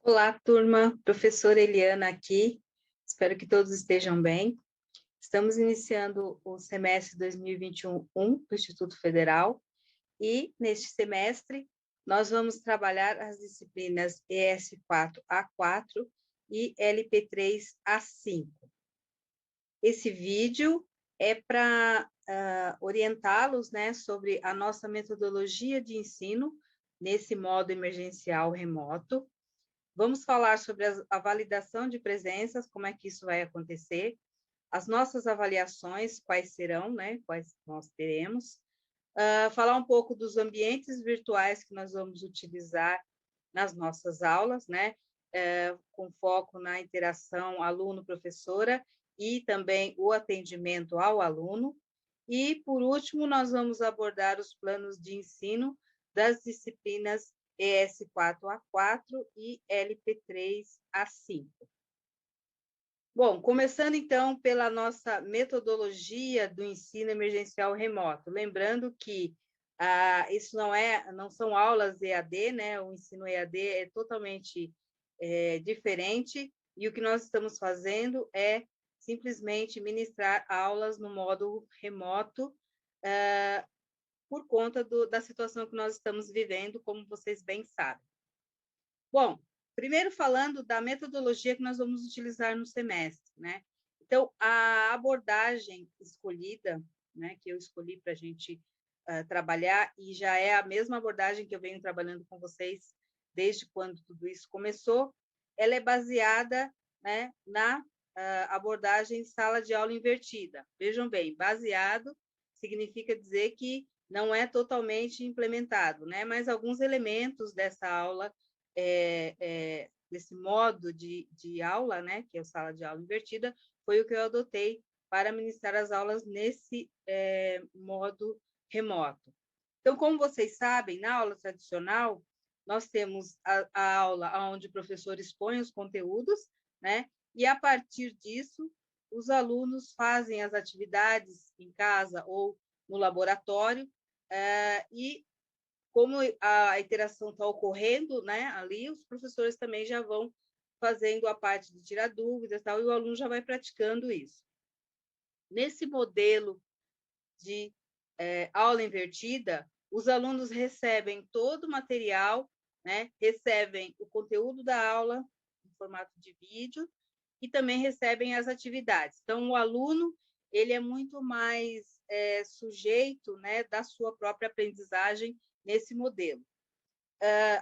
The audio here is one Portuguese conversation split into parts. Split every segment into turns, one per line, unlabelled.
Olá, turma. Professora Eliana aqui. Espero que todos estejam bem. Estamos iniciando o semestre 2021 do Instituto Federal e, neste semestre, nós vamos trabalhar as disciplinas ES4A4 e LP3A5. Esse vídeo é para orientá-los, né, sobre a nossa metodologia de ensino nesse modo emergencial remoto. Vamos falar sobre a validação de presenças, como é que isso vai acontecer, as nossas avaliações, quais serão, né, quais nós teremos, falar um pouco dos ambientes virtuais que nós vamos utilizar nas nossas aulas, né, com foco na interação aluno-professora e também o atendimento ao aluno. E, por último, nós vamos abordar os planos de ensino das disciplinas ES4A4 e LP3A5. Bom, começando então pela nossa metodologia do ensino emergencial remoto, lembrando que isso não são aulas EAD, né? O ensino EAD é totalmente diferente, e o que nós estamos fazendo é simplesmente ministrar aulas no modo remoto, por conta da situação que nós estamos vivendo, como vocês bem sabem. Bom, primeiro falando da metodologia que nós vamos utilizar no semestre, né? Então, a abordagem escolhida, né, que eu escolhi para a gente trabalhar, e já é a mesma abordagem que eu venho trabalhando com vocês desde quando tudo isso começou, ela é baseada, né, na abordagem sala de aula invertida. Vejam bem, baseado significa dizer que não é totalmente implementado, né? Mas alguns elementos dessa aula, desse modo de aula, né, que é a sala de aula invertida, foi o que eu adotei para ministrar as aulas nesse modo remoto. Então, como vocês sabem, na aula tradicional, nós temos a aula onde o professor expõe os conteúdos, né, e a partir disso, os alunos fazem as atividades em casa ou no laboratório, e como a interação está ocorrendo, né, ali, os professores também já vão fazendo a parte de tirar dúvidas, tal, e o aluno já vai praticando isso. Nesse modelo de aula invertida, os alunos recebem todo o material, né, recebem o conteúdo da aula em formato de vídeo e também recebem as atividades. Então, o aluno ele é muito mais sujeito, né, da sua própria aprendizagem nesse modelo.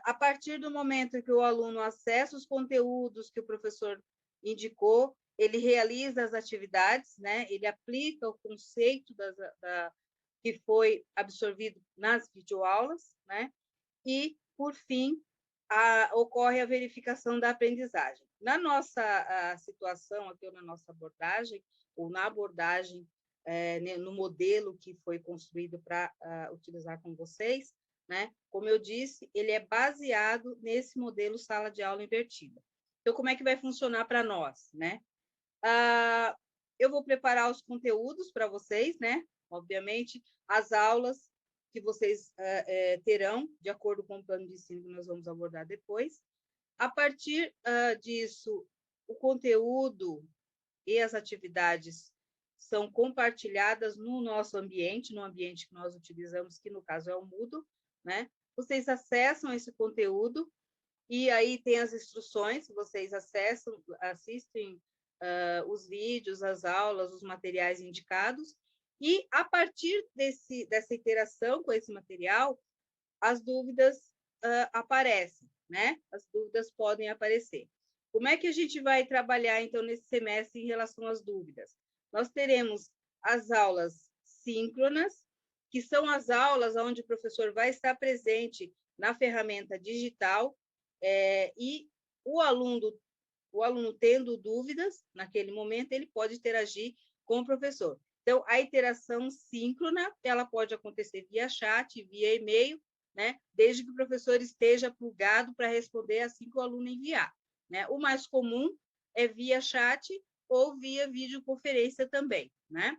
A partir do momento que o aluno acessa os conteúdos que o professor indicou, ele realiza as atividades, né? Ele aplica o conceito que foi absorvido nas videoaulas, né? E, por fim, ocorre a verificação da aprendizagem. Na nossa situação, aqui, ou na nossa abordagem, ou na abordagem, no modelo que foi construído para utilizar com vocês, né? Como eu disse, ele é baseado nesse modelo sala de aula invertida. Então, como é que vai funcionar para nós, né? Eu vou preparar os conteúdos para vocês, né? Obviamente, as aulas que vocês terão, de acordo com o plano de ensino que nós vamos abordar depois. A partir disso, o conteúdo e as atividades são compartilhadas no nosso ambiente, no ambiente que nós utilizamos, que no caso é o Moodle, né? Vocês acessam esse conteúdo e aí tem as instruções, vocês acessam, assistem os vídeos, as aulas, os materiais indicados, e a partir dessa interação com esse material, as dúvidas aparecem, né? As dúvidas podem aparecer. Como é que a gente vai trabalhar, então, nesse semestre em relação às dúvidas? Nós teremos as aulas síncronas, que são as aulas onde o professor vai estar presente na ferramenta digital, e o aluno tendo dúvidas, naquele momento, ele pode interagir com o professor. Então, a interação síncrona, ela pode acontecer via chat, via e-mail, né? Desde que o professor esteja plugado para responder assim que o aluno enviar, né? O mais comum é via chat ou via videoconferência também, né?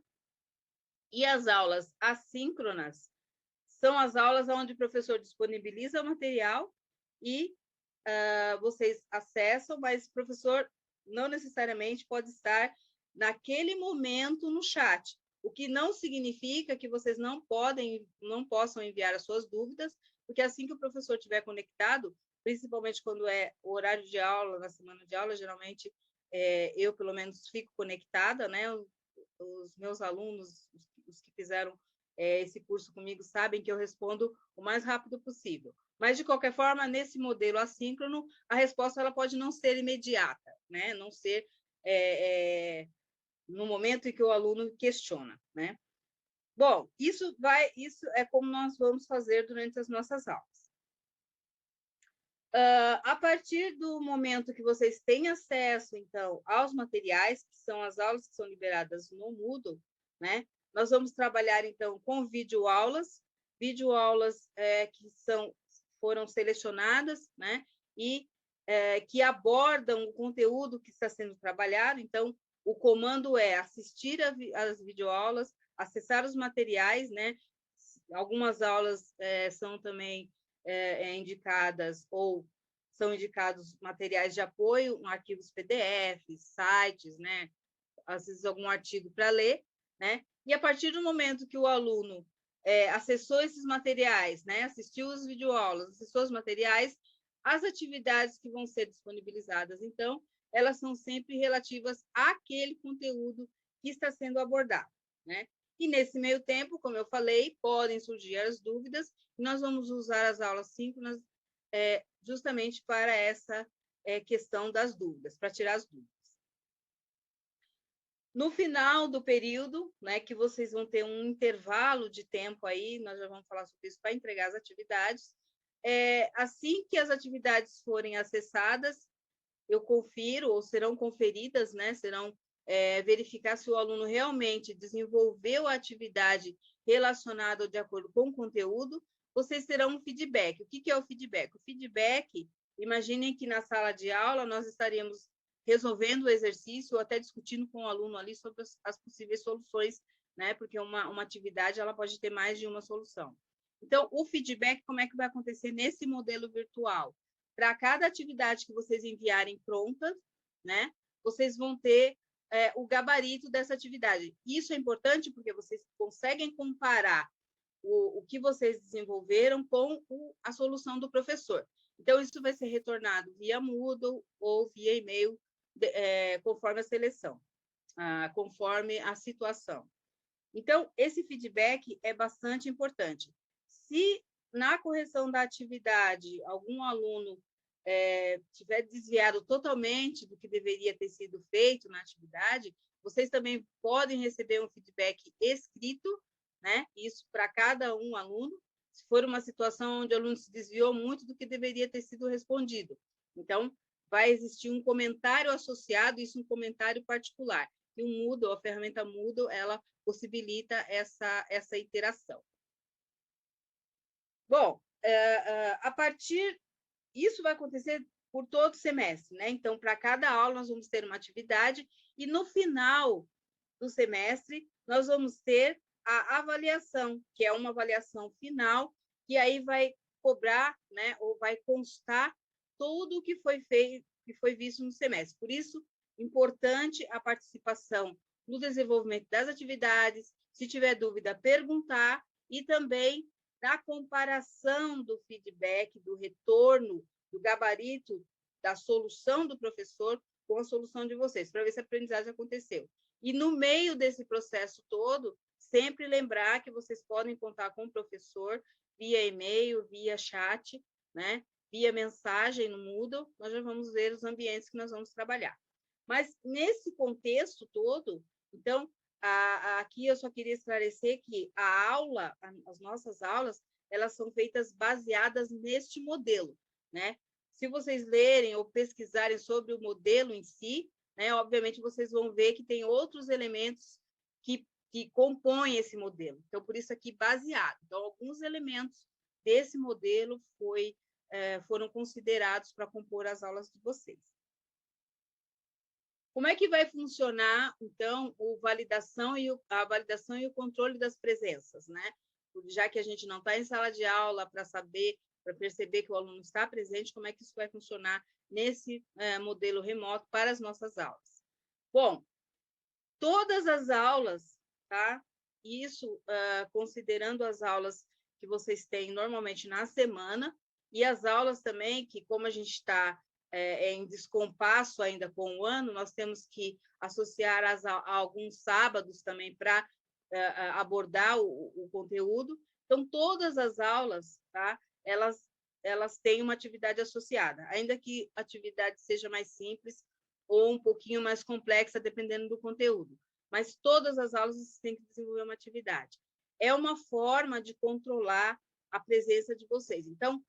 E as aulas assíncronas são as aulas onde o professor disponibiliza o material e vocês acessam, mas o professor não necessariamente pode estar naquele momento no chat, o que não significa que vocês não possam enviar as suas dúvidas, porque assim que o professor estiver conectado, principalmente quando é o horário de aula, na semana de aula, geralmente eu, pelo menos, fico conectada, né? Os meus alunos, os que fizeram esse curso comigo, sabem que eu respondo o mais rápido possível. Mas, de qualquer forma, nesse modelo assíncrono, a resposta ela pode não ser imediata, né? Não ser no momento em que o aluno questiona, né? Bom, isso é como nós vamos fazer durante as nossas aulas. A partir do momento que vocês têm acesso, então, aos materiais, que são as aulas que são liberadas no Moodle, né? Nós vamos trabalhar, então, com videoaulas que foram selecionadas, né? E que abordam o conteúdo que está sendo trabalhado. Então, o comando é assistir às videoaulas, acessar os materiais, né? Algumas aulas são também indicadas ou são indicados materiais de apoio, arquivos PDF, sites, né? Às vezes algum artigo para ler, né? E a partir do momento que o aluno acessou esses materiais, né? Assistiu as videoaulas, acessou os materiais, as atividades que vão ser disponibilizadas, então, elas são sempre relativas àquele conteúdo que está sendo abordado, né? E nesse meio tempo, como eu falei, podem surgir as dúvidas, e nós vamos usar as aulas síncronas justamente para essa questão das dúvidas, para tirar as dúvidas. No final do período, né, que vocês vão ter um intervalo de tempo aí, nós já vamos falar sobre isso para entregar as atividades. Assim que as atividades forem acessadas, eu confiro, ou serão conferidas, né, serão verificar se o aluno realmente desenvolveu a atividade relacionada de acordo com o conteúdo, vocês terão um feedback. O que é o feedback? O feedback, imaginem que na sala de aula nós estaríamos resolvendo o exercício ou até discutindo com o aluno ali sobre as possíveis soluções, né? Porque uma atividade ela pode ter mais de uma solução. Então, o feedback, como é que vai acontecer nesse modelo virtual? Para cada atividade que vocês enviarem pronta, né? Vocês vão ter o gabarito dessa atividade. Isso é importante porque vocês conseguem comparar o que vocês desenvolveram com a solução do professor. Então, isso vai ser retornado via Moodle ou via e-mail, conforme a seleção, conforme a situação. Então, esse feedback é bastante importante. Se na correção da atividade algum aluno tiver desviado totalmente do que deveria ter sido feito na atividade, vocês também podem receber um feedback escrito, né? Isso para cada um aluno, se for uma situação onde o aluno se desviou muito do que deveria ter sido respondido. Então, vai existir um comentário associado, isso um comentário particular. E o Moodle, a ferramenta Moodle, ela possibilita essa interação. Bom, a partir... Isso vai acontecer por todo o semestre, né? Então, para cada aula, nós vamos ter uma atividade e, no final do semestre, nós vamos ter a avaliação, que é uma avaliação final, que aí vai cobrar, né, ou vai constar tudo o que foi feito, que foi visto no semestre. Por isso, importante a participação no desenvolvimento das atividades, se tiver dúvida, perguntar, e também da comparação do feedback, do retorno, do gabarito, da solução do professor com a solução de vocês, para ver se a aprendizagem aconteceu. E no meio desse processo todo, sempre lembrar que vocês podem contar com o professor via e-mail, via chat, né? Via mensagem no Moodle, nós já vamos ver os ambientes que nós vamos trabalhar. Mas nesse contexto todo, então, aqui eu só queria esclarecer que a aula, as nossas aulas, elas são feitas baseadas neste modelo, né? Se vocês lerem ou pesquisarem sobre o modelo em si, né, obviamente vocês vão ver que tem outros elementos que compõem esse modelo. Então, por isso aqui, baseado. Então, alguns elementos desse modelo foram considerados para compor as aulas de vocês. Como é que vai funcionar, então, a validação e o controle das presenças, né? Já que a gente não está em sala de aula para saber para perceber que o aluno está presente, como é que isso vai funcionar nesse modelo remoto para as nossas aulas. Bom, todas as aulas, tá? Isso considerando as aulas que vocês têm normalmente na semana, e as aulas também, que como a gente está em descompasso ainda com o ano, nós temos que associar a alguns sábados também para abordar o conteúdo. Então, todas as aulas, tá? Elas têm uma atividade associada, ainda que a atividade seja mais simples ou um pouquinho mais complexa, dependendo do conteúdo. Mas todas as aulas você tem que desenvolver uma atividade. É uma forma de controlar a presença de vocês. Então,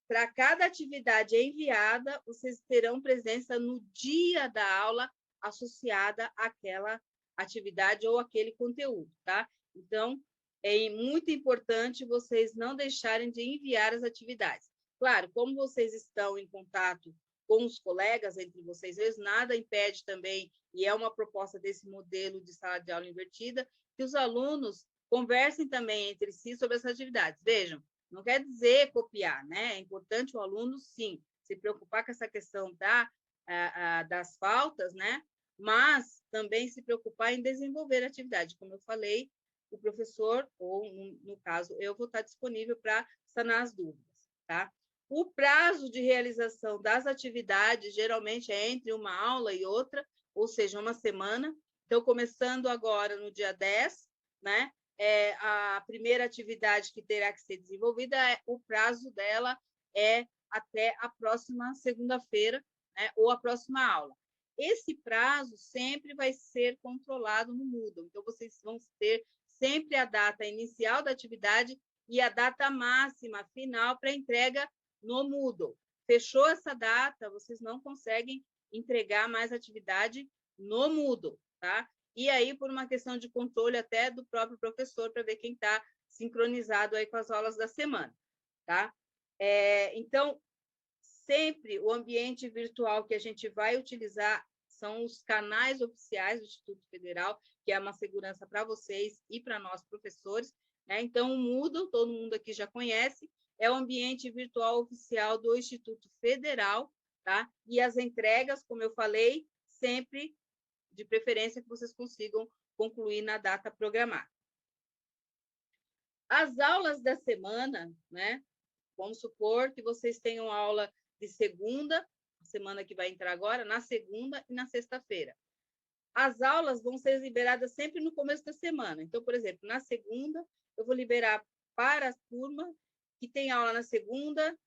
para cada atividade enviada, vocês terão presença no dia da aula associada àquela atividade ou aquele conteúdo, tá? Então, é muito importante vocês não deixarem de enviar as atividades. Claro, como vocês estão em contato com os colegas entre vocês mesmos, nada impede também, e é uma proposta desse modelo de sala de aula invertida, que os alunos conversem também entre si sobre essas atividades. Vejam, não quer dizer copiar, né? É importante o aluno, sim, se preocupar com essa questão das faltas, né? Mas também se preocupar em desenvolver a atividade. Como eu falei, o professor, ou no caso, eu vou estar disponível para sanar as dúvidas, tá? O prazo de realização das atividades geralmente é entre uma aula e outra, ou seja, uma semana. Então, começando agora no dia 10, né? A primeira atividade que terá que ser desenvolvida, o prazo dela é até a próxima segunda-feira, né? Ou a próxima aula. Esse prazo sempre vai ser controlado no Moodle. Então, vocês vão ter sempre a data inicial da atividade e a data máxima final para entrega no Moodle. Fechou essa data, vocês não conseguem entregar mais atividade no Moodle, tá? E aí, por uma questão de controle até do próprio professor, para ver quem está sincronizado aí com as aulas da semana, tá? Então, sempre o ambiente virtual que a gente vai utilizar são os canais oficiais do Instituto Federal, que é uma segurança para vocês e para nós, professores, né? Então, o Moodle, todo mundo aqui já conhece, é o ambiente virtual oficial do Instituto Federal, tá? E as entregas, como eu falei, sempre de preferência que vocês consigam concluir na data programada. As aulas da semana, né? Vamos supor que vocês tenham aula de segunda, a semana que vai entrar agora, na segunda e na sexta-feira. As aulas vão ser liberadas sempre no começo da semana. Então, por exemplo, na segunda, eu vou liberar para a turma que tem aula na segunda,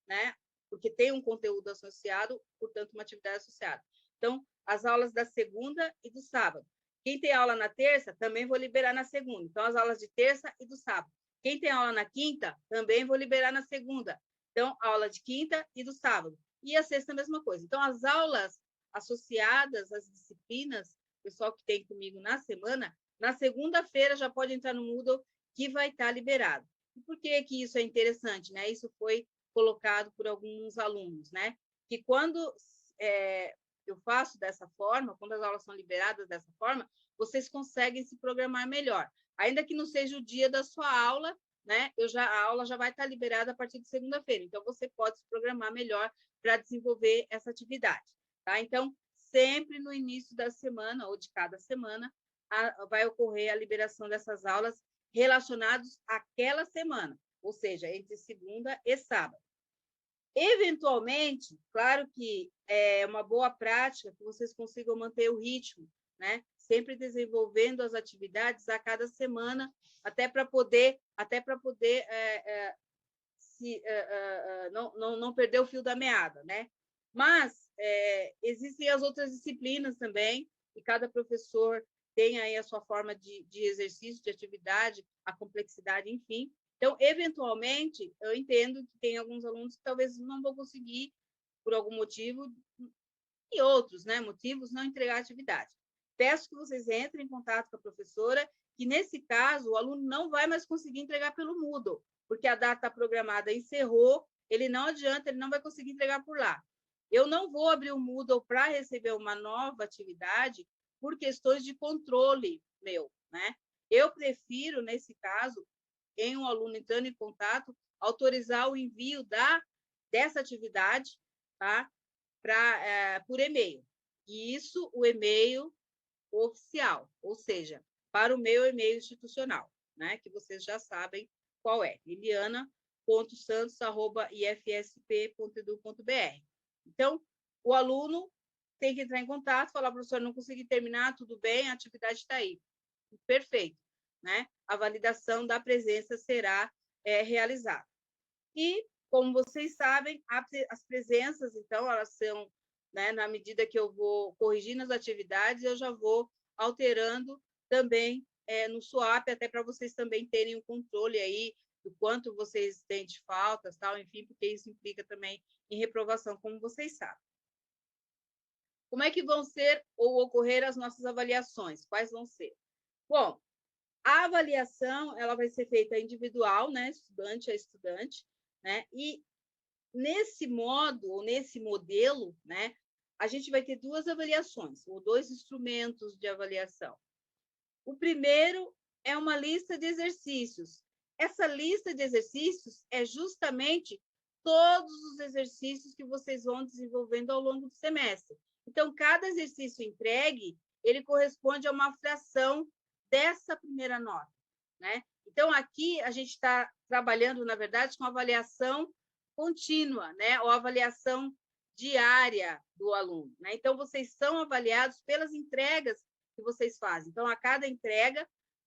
né? Porque tem um conteúdo associado, portanto, uma atividade associada. Então, as aulas da segunda e do sábado. Quem tem aula na terça, também vou liberar na segunda. Então, as aulas de terça e do sábado. Quem tem aula na quinta, também vou liberar na segunda. Então, aula de quinta e do sábado. E a sexta, a mesma coisa. Então, as aulas associadas às disciplinas, pessoal que tem comigo na semana, na segunda-feira já pode entrar no Moodle, que vai estar liberado. E por que que isso é interessante, né? Isso foi colocado por alguns alunos, né? Que quando eu faço dessa forma, quando as aulas são liberadas dessa forma, vocês conseguem se programar melhor. Ainda que não seja o dia da sua aula, né? A aula já vai estar liberada a partir de segunda-feira. Então, você pode se programar melhor para desenvolver essa atividade, tá? Então, sempre no início da semana, ou de cada semana, vai ocorrer a liberação dessas aulas relacionadas àquela semana, ou seja, entre segunda e sábado. Eventualmente, claro que é uma boa prática que vocês consigam manter o ritmo, né? Sempre desenvolvendo as atividades a cada semana, até para poder não perder o fio da meada, né? Mas existem as outras disciplinas também, e cada professor tem aí a sua forma de exercício, de atividade, a complexidade, enfim. Então, eventualmente, eu entendo que tem alguns alunos que talvez não vão conseguir, por algum motivo, e outros, né, motivos, não entregar a atividade. Peço que vocês entrem em contato com a professora, que nesse caso o aluno não vai mais conseguir entregar pelo Moodle, porque a data programada encerrou, ele não adianta, ele não vai conseguir entregar por lá. Eu não vou abrir o Moodle para receber uma nova atividade por questões de controle meu, né? Eu prefiro, nesse caso, em um aluno entrando em contato, autorizar o envio dessa atividade, tá? Por e-mail. E isso, o e-mail oficial, ou seja, para o meu e-mail institucional, né? Que vocês já sabem qual é, liliana.santos@ifsp.edu.br. Então, o aluno tem que entrar em contato, falar, professor, não consegui terminar, tudo bem, a atividade está aí. Perfeito, né? A validação da presença será realizada. E, como vocês sabem, as presenças, então, elas são, né, na medida que eu vou corrigindo as atividades, eu já vou alterando também no SWAP, até para vocês também terem um controle aí do quanto vocês têm de faltas, tal, enfim, porque isso implica também em reprovação, como vocês sabem. Como é que vão ser ou ocorrer as nossas avaliações? Quais vão ser? Bom, a avaliação ela vai ser feita individual, né, estudante a estudante, né? E nesse modo, ou nesse modelo, né, a gente vai ter duas avaliações, ou dois instrumentos de avaliação. O primeiro é uma lista de exercícios. Essa lista de exercícios é justamente todos os exercícios que vocês vão desenvolvendo ao longo do semestre. Então, cada exercício entregue, ele corresponde a uma fração dessa primeira nota, né? Então, aqui a gente está trabalhando, na verdade, com avaliação contínua, né? Ou avaliação diária do aluno, né? Então, vocês são avaliados pelas entregas que vocês fazem. Então, a cada entrega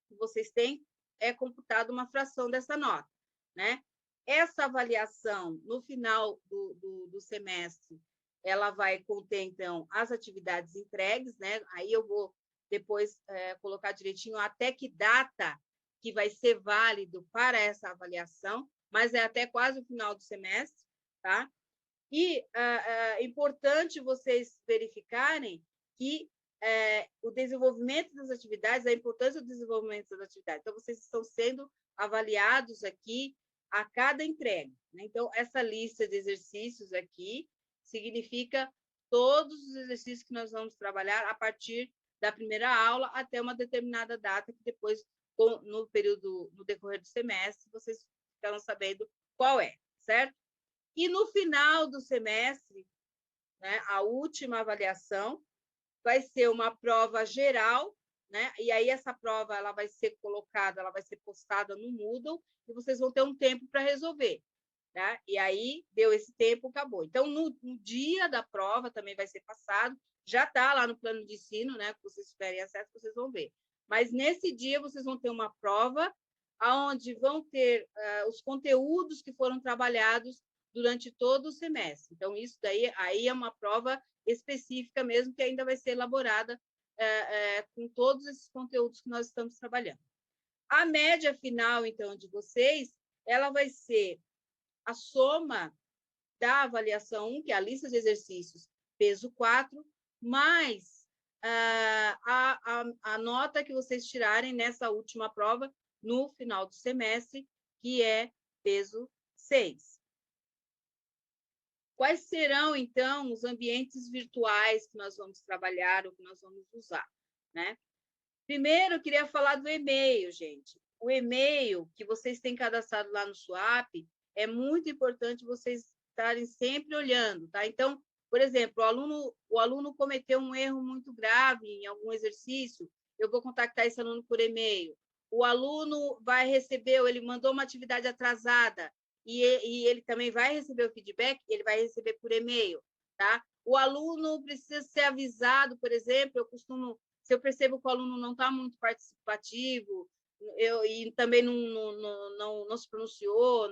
que vocês têm, é computada uma fração dessa nota, né? Essa avaliação, no final do semestre, ela vai conter, então, as atividades entregues, né? Aí eu vou depois colocar direitinho até que data que vai ser válido para essa avaliação, mas é até quase o final do semestre, tá? E é importante vocês verificarem que o desenvolvimento das atividades, a importância do desenvolvimento das atividades. Então, vocês estão sendo avaliados aqui a cada entrega, né? Então, essa lista de exercícios aqui significa todos os exercícios que nós vamos trabalhar a partir da primeira aula até uma determinada data, que depois, no período, no decorrer do semestre, vocês ficarão sabendo qual é, certo? E no final do semestre, né, a última avaliação vai ser uma prova geral, né? E aí essa prova ela vai ser colocada, ela vai ser postada no Moodle e vocês vão ter um tempo para resolver, tá? E aí deu esse tempo, acabou. Então no dia da prova também vai ser passado, já está lá no plano de ensino, né? Que vocês tiverem acesso, vocês vão ver. Mas nesse dia vocês vão ter uma prova aonde vão ter os conteúdos que foram trabalhados durante todo o semestre. Então, isso daí aí é uma prova específica mesmo, que ainda vai ser elaborada com todos esses conteúdos que nós estamos trabalhando. A média final, então, de vocês, ela vai ser a soma da avaliação 1, que é a lista de exercícios, peso 4, mais a nota que vocês tirarem nessa última prova no final do semestre, que é peso 6. Quais serão, então, os ambientes virtuais que nós vamos trabalhar ou que nós vamos usar, né? Primeiro, eu queria falar do e-mail, gente. O e-mail que vocês têm cadastrado lá no SWAP, é muito importante vocês estarem sempre olhando, tá? Então, por exemplo, o aluno cometeu um erro muito grave em algum exercício, eu vou contactar esse aluno por e-mail. O aluno vai receber, ou ele mandou uma atividade atrasada, e ele também vai receber o feedback, ele vai receber por e-mail, tá? O aluno precisa ser avisado, por exemplo, se eu percebo que o aluno não está muito participativo, e também não se pronunciou,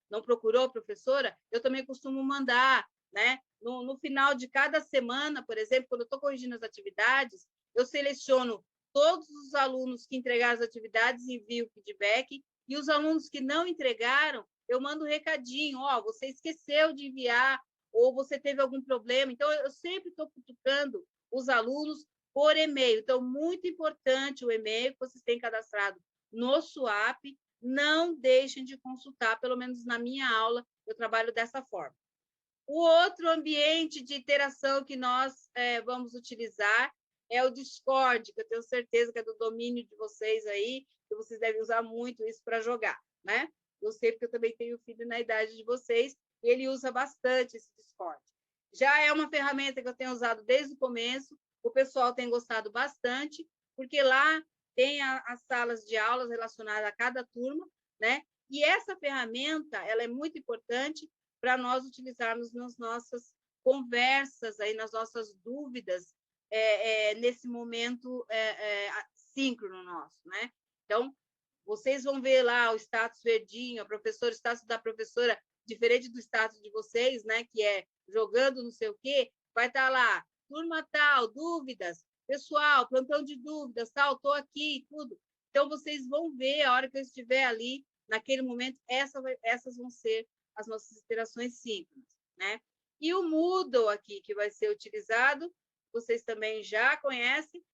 não procurou a professora, eu também costumo mandar, né? No final de cada semana, por exemplo, quando eu estou corrigindo as atividades, eu seleciono todos os alunos que entregaram as atividades, envio o feedback, e os alunos que não entregaram, eu mando um recadinho, você esqueceu de enviar, ou você teve algum problema. Então, eu sempre estou cutucando os alunos por e-mail. Então, muito importante o e-mail que vocês têm cadastrado no SWAP, não deixem de consultar, pelo menos na minha aula, eu trabalho dessa forma. O outro ambiente de interação que nós vamos utilizar é o Discord, que eu tenho certeza que é do domínio de vocês aí, que vocês devem usar muito isso para jogar, né? Eu sei porque eu também tenho filho na idade de vocês, e ele usa bastante esse Discord. Já é uma ferramenta que eu tenho usado desde o começo, o pessoal tem gostado bastante, porque lá tem as salas de aulas relacionadas a cada turma, né? E essa ferramenta, ela é muito importante para nós utilizarmos nas nossas conversas, aí, nas nossas dúvidas, nesse momento síncrono nosso, né? Então, vocês vão ver lá o status verdinho, o status da professora, diferente do status de vocês, né? Que é jogando não sei o quê, vai estar lá, turma tal, dúvidas, pessoal, plantão de dúvidas, tal, estou aqui, tudo. Então, vocês vão ver, a hora que eu estiver ali, naquele momento, essas vão ser as nossas interações síncronas, né? E o Moodle aqui, que vai ser utilizado, vocês também já conhecem,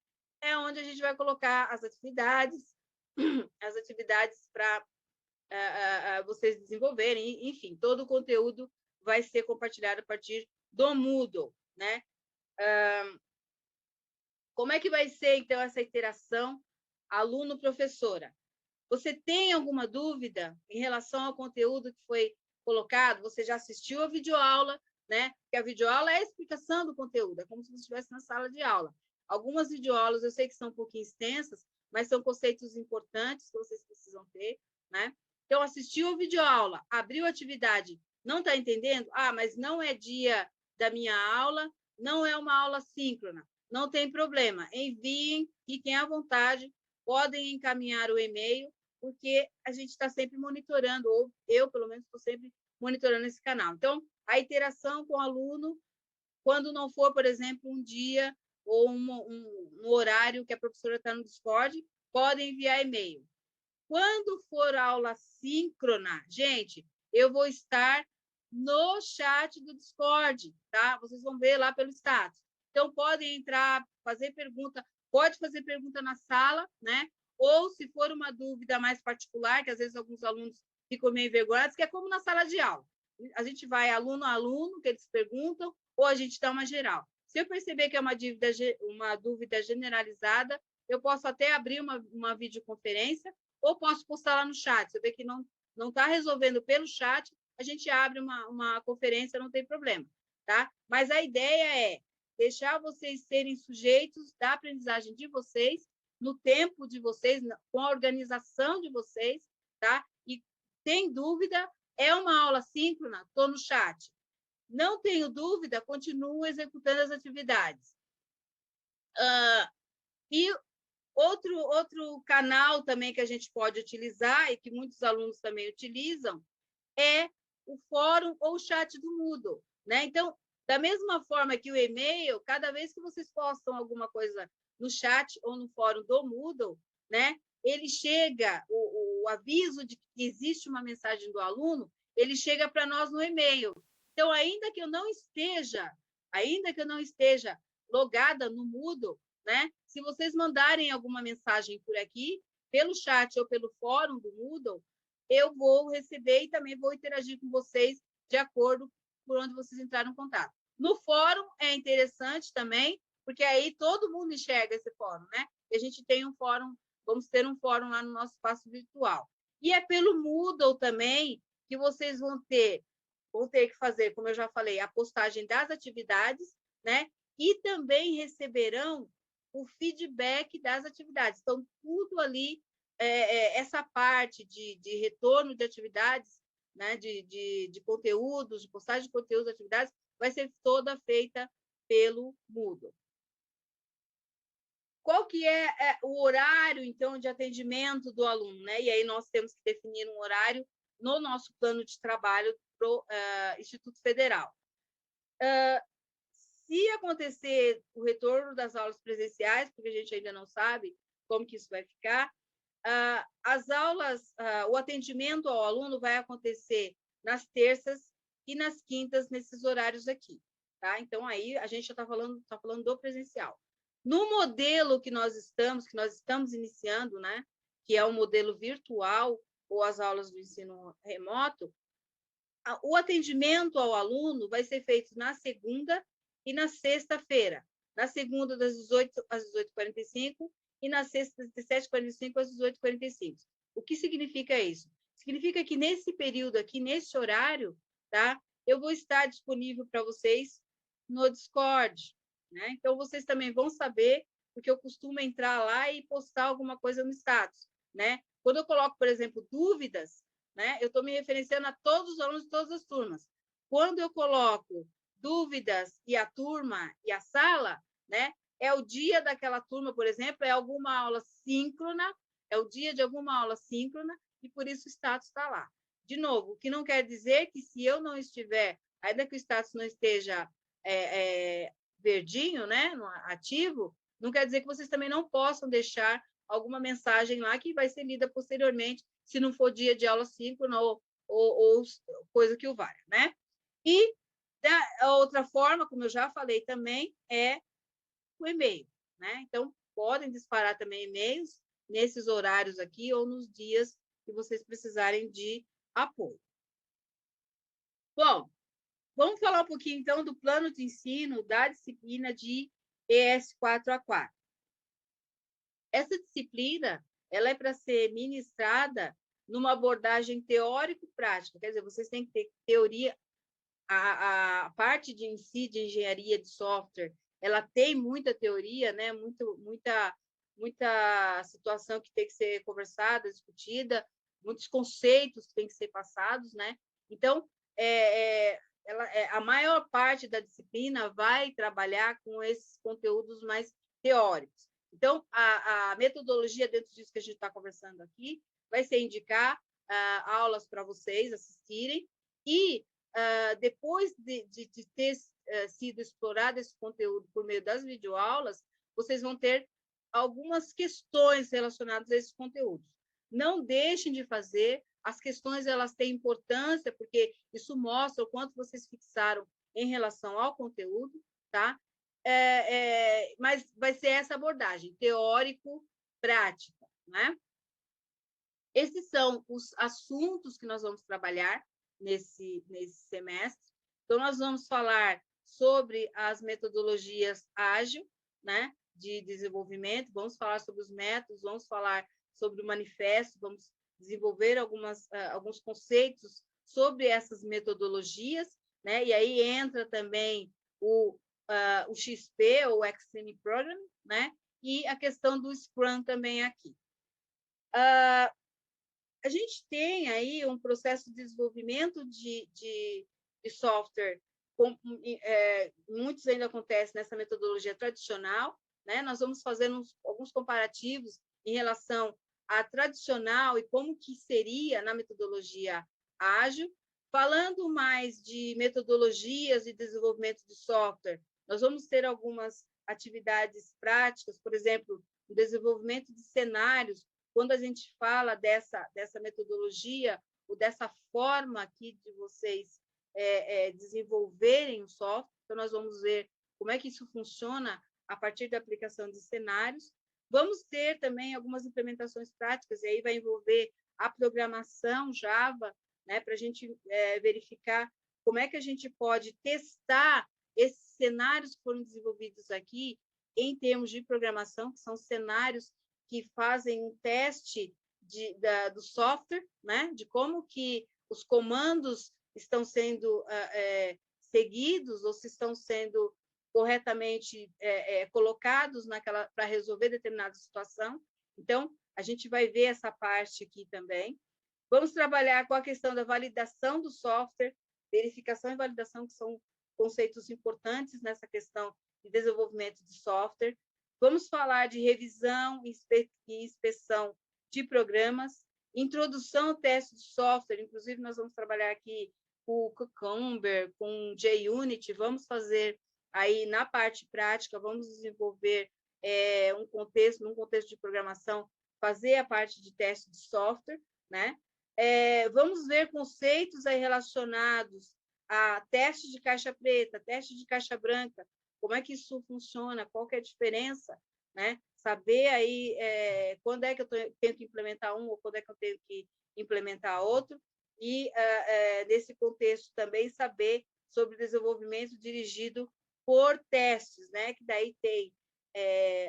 é onde a gente vai colocar as atividades para vocês desenvolverem, enfim, todo o conteúdo vai ser compartilhado a partir do Moodle, né? Como é que vai ser, então, essa interação aluno-professora? Você tem alguma dúvida em relação ao conteúdo que foi colocado? Você já assistiu a videoaula, né? Porque a videoaula é a explicação do conteúdo, é como se você estivesse na sala de aula. Algumas videoaulas eu sei que são um pouquinho extensas, mas são conceitos importantes que vocês precisam ter, né? Então, assistiu a videoaula, abriu a atividade, não está entendendo? Ah, mas não é dia da minha aula, não é uma aula síncrona. Não tem problema, enviem, fiquem à vontade, podem encaminhar o e-mail, porque a gente está sempre monitorando, ou eu, pelo menos, estou sempre monitorando esse canal. Então, a interação com o aluno, quando não for, por exemplo, um dia ou um horário que a professora está no Discord, podem enviar e-mail. Quando for aula síncrona, gente, eu vou estar no chat do Discord, tá? Vocês vão ver lá pelo status. Então, podem entrar, fazer pergunta, pode fazer pergunta na sala, né? Ou, se for uma dúvida mais particular, que às vezes alguns alunos ficam meio envergonhados, que é como na sala de aula. A gente vai aluno a aluno, que eles perguntam, ou a gente dá uma geral. Se eu perceber que é uma dúvida generalizada, eu posso até abrir uma videoconferência ou posso postar lá no chat. Se eu ver que não está resolvendo pelo chat, a gente abre uma conferência, não tem problema, tá? Mas a ideia é deixar vocês serem sujeitos da aprendizagem de vocês, no tempo de vocês, com a organização de vocês, tá? E tem dúvida, é uma aula síncrona, estou no chat. Não tenho dúvida, continuo executando as atividades. E outro canal também que a gente pode utilizar, e que muitos alunos também utilizam, é o fórum ou o chat do Moodle, né? Então, da mesma forma que o e-mail, cada vez que vocês postam alguma coisa no chat ou no fórum do Moodle, né? Ele chega, o aviso de que existe uma mensagem do aluno, ele chega para nós no e-mail. Então, ainda que eu não esteja logada no Moodle, né? Se vocês mandarem alguma mensagem por aqui, pelo chat ou pelo fórum do Moodle, eu vou receber e também vou interagir com vocês de acordo por onde vocês entraram em contato. No fórum é interessante também, porque aí todo mundo enxerga esse fórum, né? E a gente tem um fórum, vamos ter um fórum lá no nosso espaço virtual. E é pelo Moodle também que vocês vão ter que fazer, como eu já falei, a postagem das atividades, né? E também receberão o feedback das atividades. Então, tudo ali, essa parte de retorno de atividades, né, de conteúdos, de postagem de conteúdos de atividades, vai ser toda feita pelo Moodle. Qual que é o horário, então, de atendimento do aluno, né? E aí nós temos que definir um horário no nosso plano de trabalho para o Instituto Federal. Se acontecer o retorno das aulas presenciais, porque a gente ainda não sabe como que isso vai ficar, as aulas, o atendimento ao aluno vai acontecer nas terças e nas quintas, nesses horários aqui, tá? Então, aí a gente já está falando do presencial. No modelo que nós estamos iniciando, né, que é o modelo virtual ou as aulas do ensino remoto, o atendimento ao aluno vai ser feito na segunda e na sexta-feira. Na segunda, das 18 às 18h45 e na sexta, das 17h45 às 18h45. O que significa isso? Significa que nesse período aqui, nesse horário, tá? Eu vou estar disponível para vocês no Discord, né? Então, vocês também vão saber, porque eu costumo entrar lá e postar alguma coisa no status, né? Quando eu coloco, por exemplo, dúvidas, né? Eu estou me referenciando a todos os alunos de todas as turmas. Quando eu coloco dúvidas e a turma e a sala, né? É o dia daquela turma, por exemplo, é alguma aula síncrona, é o dia de alguma aula síncrona, e por isso o status está lá. De novo, o que não quer dizer que se eu não estiver, ainda que o status não esteja verdinho, né, ativo, não quer dizer que vocês também não possam deixar alguma mensagem lá que vai ser lida posteriormente, se não for dia de aula síncrona ou coisa que o valha, né? E a outra forma, como eu já falei também, é o e-mail, né? Então, podem disparar também e-mails nesses horários aqui ou nos dias que vocês precisarem de apoio. Bom, vamos falar um pouquinho, então, do plano de ensino da disciplina de ES 4A4. Essa disciplina, ela é para ser ministrada numa abordagem teórico-prática, quer dizer, vocês têm que ter teoria, a parte de si, de engenharia de software, ela tem muita teoria, né? Muita situação que tem que ser conversada, discutida, muitos conceitos que têm que ser passados, né? Então, a maior parte da disciplina vai trabalhar com esses conteúdos mais teóricos. Então, a metodologia dentro disso que a gente está conversando aqui vai ser indicar aulas para vocês assistirem e depois de ter sido explorado esse conteúdo por meio das videoaulas, vocês vão ter algumas questões relacionadas a esses conteúdos. Não deixem de fazer, as questões elas têm importância, porque isso mostra o quanto vocês fixaram em relação ao conteúdo, tá? Mas vai ser essa abordagem, teórico-prática, né? Esses são os assuntos que nós vamos trabalhar nesse semestre. Então, nós vamos falar sobre as metodologias ágil, né, de desenvolvimento, vamos falar sobre os métodos, vamos falar sobre o manifesto, vamos desenvolver alguns conceitos sobre essas metodologias, né, e aí entra também o XP, ou Extreme Program, né, e a questão do Scrum também aqui. A gente tem aí um processo de desenvolvimento de software, muitos ainda acontecem nessa metodologia tradicional, né? Nós vamos fazer alguns comparativos em relação à tradicional e como que seria na metodologia ágil. Falando mais de metodologias de desenvolvimento de software, nós vamos ter algumas atividades práticas, por exemplo, o desenvolvimento de cenários. Quando a gente fala dessa metodologia, ou dessa forma aqui de vocês desenvolverem o software, então nós vamos ver como é que isso funciona a partir da aplicação de cenários. Vamos ter também algumas implementações práticas, e aí vai envolver a programação Java, né, para a gente verificar como é que a gente pode testar esses cenários que foram desenvolvidos aqui em termos de programação, que são cenários que fazem um teste do software, né, de como que os comandos estão sendo seguidos ou se estão sendo corretamente colocados para resolver determinada situação. Então, a gente vai ver essa parte aqui também. Vamos trabalhar com a questão da validação do software, verificação e validação, que são conceitos importantes nessa questão de desenvolvimento de software. Vamos falar de revisão e inspeção de programas, introdução ao teste de software, inclusive nós vamos trabalhar aqui com o Cucumber, com o JUnit, vamos fazer aí na parte prática, vamos desenvolver num contexto de programação, fazer a parte de teste de software, né? Vamos ver conceitos aí relacionados a teste de caixa preta, teste de caixa branca, como é que isso funciona, qual que é a diferença, né? Saber aí quando é que eu tenho que implementar um ou quando é que eu tenho que implementar outro, e nesse contexto também saber sobre desenvolvimento dirigido por testes, né? Que daí tem,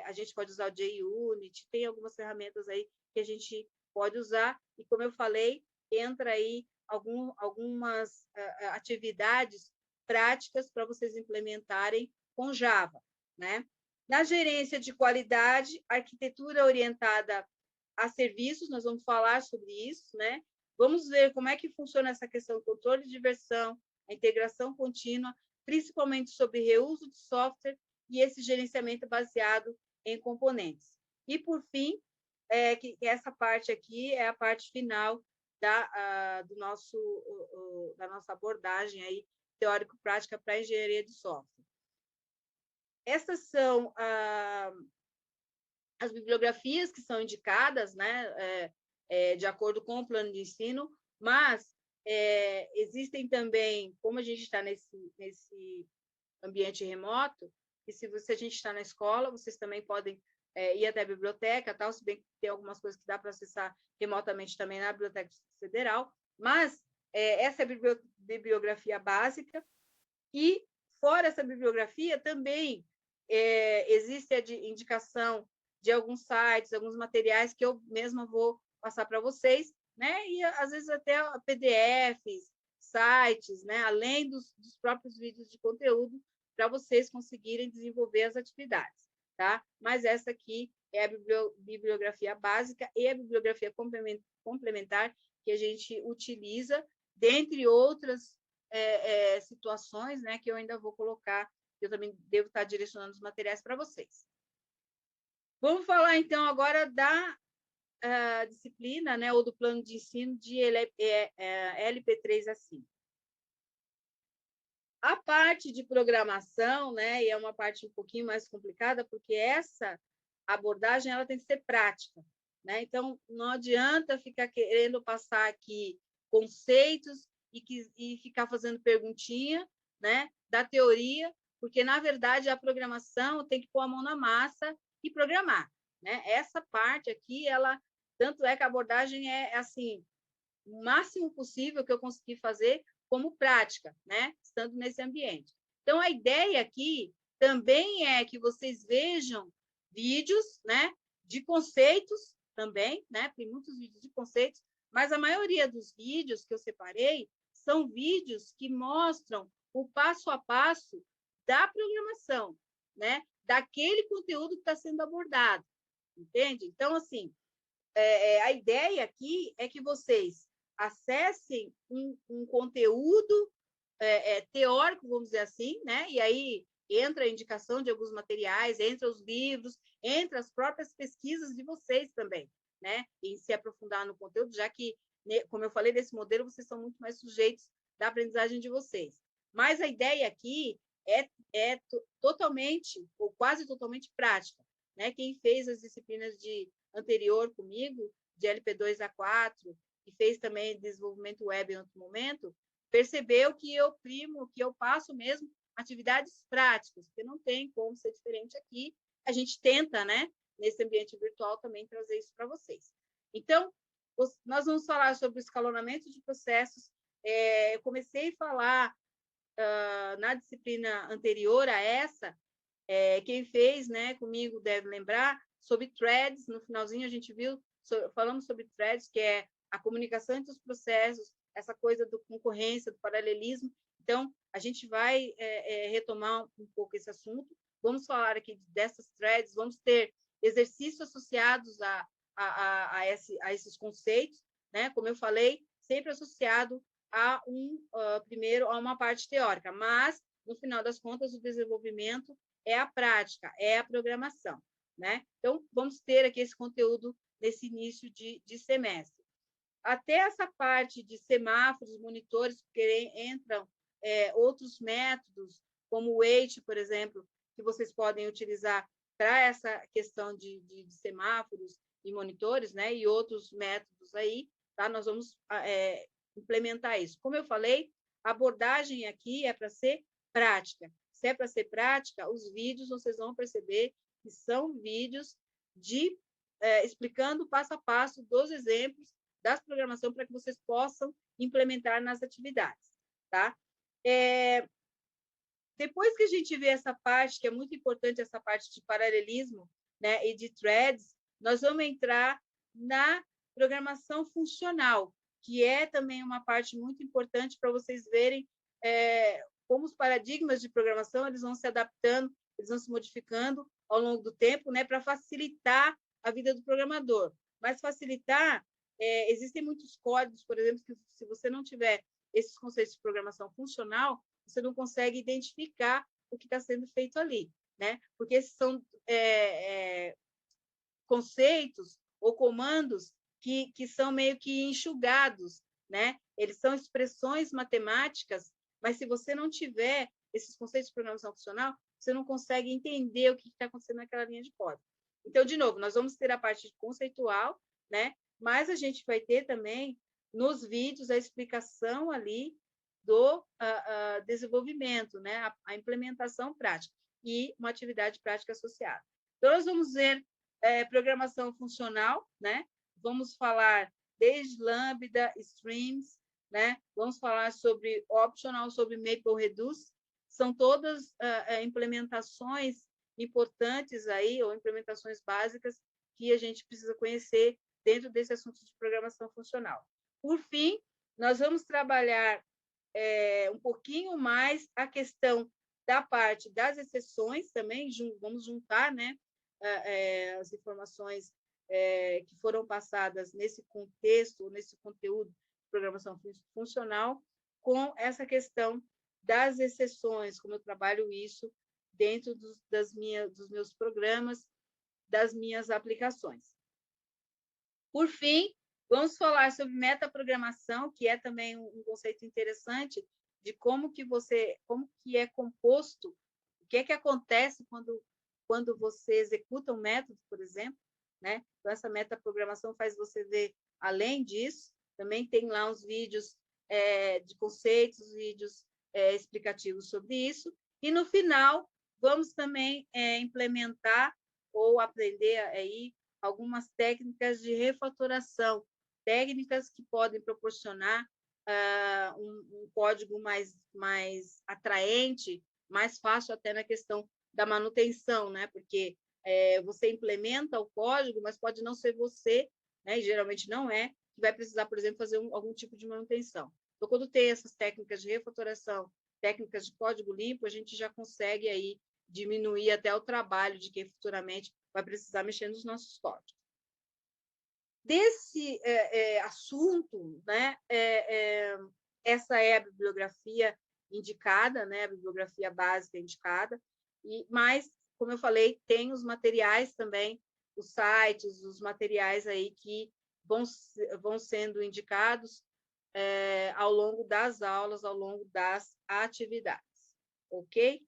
a gente pode usar o JUnit, tem algumas ferramentas aí que a gente pode usar, e como eu falei, entra aí algumas atividades práticas para vocês implementarem com Java, né? Na gerência de qualidade, arquitetura orientada a serviços, nós vamos falar sobre isso, né? Vamos ver como é que funciona essa questão do controle de versão, a integração contínua, principalmente sobre reuso de software e esse gerenciamento baseado em componentes. E, por fim, que essa parte aqui é a parte final da nossa abordagem aí, teórico-prática para a engenharia de software. Essas são as bibliografias que são indicadas, né, de acordo com o plano de ensino, mas existem também, como a gente está nesse ambiente remoto, e se a gente está na escola, vocês também podem ir até a biblioteca, tal, se bem que tem algumas coisas que dá para acessar remotamente também na Biblioteca Federal, mas essa é a bibliografia básica, e fora essa bibliografia também existe a indicação de alguns sites, alguns materiais que eu mesma vou passar para vocês, né? E às vezes até PDFs, sites, né? Além dos próprios vídeos de conteúdo, para vocês conseguirem desenvolver as atividades, tá? Mas essa aqui é a bibliografia básica e a bibliografia complementar que a gente utiliza, dentre outras situações, né? Que eu ainda vou colocar, eu também devo estar direcionando os materiais para vocês. Vamos falar, então, agora da disciplina, né, ou do plano de ensino de LP3 a 5. A parte de programação, né, e é uma parte um pouquinho mais complicada, porque essa abordagem ela tem que ser prática, né? Então, não adianta ficar querendo passar aqui conceitos e ficar fazendo perguntinha, né, da teoria, porque, na verdade, a programação tem que pôr a mão na massa e programar, né? Essa parte aqui, ela, tanto é que a abordagem é assim, o máximo possível que eu consegui fazer como prática, né? Estando nesse ambiente. Então, a ideia aqui também é que vocês vejam vídeos, né, de conceitos também, né? Tem muitos vídeos de conceitos, mas a maioria dos vídeos que eu separei são vídeos que mostram o passo a passo da programação, né? Daquele conteúdo que está sendo abordado, entende? Então, assim, a ideia aqui é que vocês acessem um conteúdo teórico, vamos dizer assim, né? E aí entra a indicação de alguns materiais, entra os livros, entra as próprias pesquisas de vocês também, né? Em se aprofundar no conteúdo, já que, como eu falei desse modelo, vocês são muito mais sujeitos da aprendizagem de vocês. Mas a ideia aqui é totalmente, ou quase totalmente prática, né? Quem fez as disciplinas anterior comigo, de LP2 a 4, e fez também desenvolvimento web em outro momento, percebeu que eu primo, que eu passo mesmo atividades práticas, porque não tem como ser diferente aqui. A gente tenta, né, nesse ambiente virtual também trazer isso para vocês. Então, nós vamos falar sobre o escalonamento de processos. Eu comecei a falar na disciplina anterior a essa, quem fez, né, comigo deve lembrar, sobre threads. No finalzinho a gente viu, falamos sobre threads, que é a comunicação entre os processos, essa coisa do concorrência, do paralelismo. Então, a gente vai retomar um pouco esse assunto. Vamos falar aqui dessas threads, vamos ter exercícios associados a esses conceitos, né? Como eu falei, sempre associado primeiro a uma parte teórica, mas, no final das contas, o desenvolvimento é a prática, é a programação, né? Então, vamos ter aqui esse conteúdo nesse início de semestre. Até essa parte de semáforos, monitores, porque entram outros métodos, como o Weight, por exemplo, que vocês podem utilizar para essa questão de semáforos e monitores, né? E outros métodos aí, tá? Nós vamos implementar isso. Como eu falei, a abordagem aqui é para ser prática. Se é para ser prática, os vídeos vocês vão perceber que são vídeos explicando passo a passo dos exemplos das programação para que vocês possam implementar nas atividades, tá? Depois que a gente vê essa parte, que é muito importante, essa parte de paralelismo, né, e de threads, nós vamos entrar na programação funcional, que é também uma parte muito importante para vocês verem como os paradigmas de programação eles vão se adaptando, eles vão se modificando ao longo do tempo, né, para facilitar a vida do programador. Mas facilitar, existem muitos códigos, por exemplo, que se você não tiver esses conceitos de programação funcional, você não consegue identificar o que está sendo feito ali, né? Porque esses são conceitos ou comandos que são meio que enxugados, né? Eles são expressões matemáticas, mas se você não tiver esses conceitos de programação funcional, você não consegue entender o que está acontecendo naquela linha de código. Então, de novo, nós vamos ter a parte conceitual, né? Mas a gente vai ter também nos vídeos a explicação ali do desenvolvimento, né? A implementação prática e uma atividade prática associada. Então, nós vamos ver programação funcional, né? Vamos falar desde Lambda, Streams, né? Vamos falar sobre Optional, sobre MapleReduce. São todas implementações importantes aí, ou implementações básicas que a gente precisa conhecer dentro desse assunto de programação funcional. Por fim, nós vamos trabalhar um pouquinho mais a questão da parte das exceções também, vamos juntar, né, as informações que foram passadas nesse contexto, nesse conteúdo de programação funcional, com essa questão das exceções, como eu trabalho isso dentro dos meus programas, das minhas aplicações. Por fim, vamos falar sobre metaprogramação, que é também um conceito interessante de como que é composto, o que é que acontece quando você executa um método, por exemplo, né? Então, essa metaprogramação faz você ver além disso. Também tem lá uns vídeos de conceitos, vídeos explicativos sobre isso. E, no final, vamos também implementar ou aprender aí algumas técnicas de refatoração, técnicas que podem proporcionar um código mais atraente, mais fácil até na questão da manutenção, né? Porque você implementa o código, mas pode não ser você, né? E geralmente não é, que vai precisar, por exemplo, fazer algum tipo de manutenção. Então, quando tem essas técnicas de refatoração, técnicas de código limpo, a gente já consegue aí diminuir até o trabalho de quem futuramente vai precisar mexer nos nossos códigos. Desse assunto, né, essa é a bibliografia indicada, né, a bibliografia básica indicada, mas, como eu falei, tem os materiais também, os sites, os materiais aí que vão sendo indicados ao longo das aulas, ao longo das atividades, ok?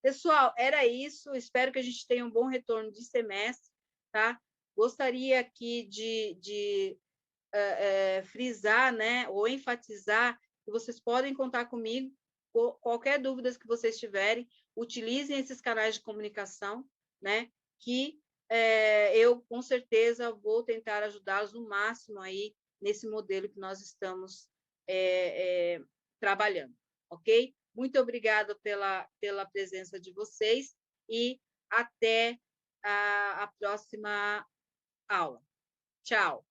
Pessoal, era isso. Espero que a gente tenha um bom retorno de semestre, tá? Gostaria aqui de frisar, né, ou enfatizar que vocês podem contar comigo. Qualquer dúvida que vocês tiverem, utilizem esses canais de comunicação, né? Que eu, com certeza, vou tentar ajudá-los no máximo aí nesse modelo que nós estamos trabalhando, ok? Muito obrigada pela presença de vocês e até a próxima aula. Tchau!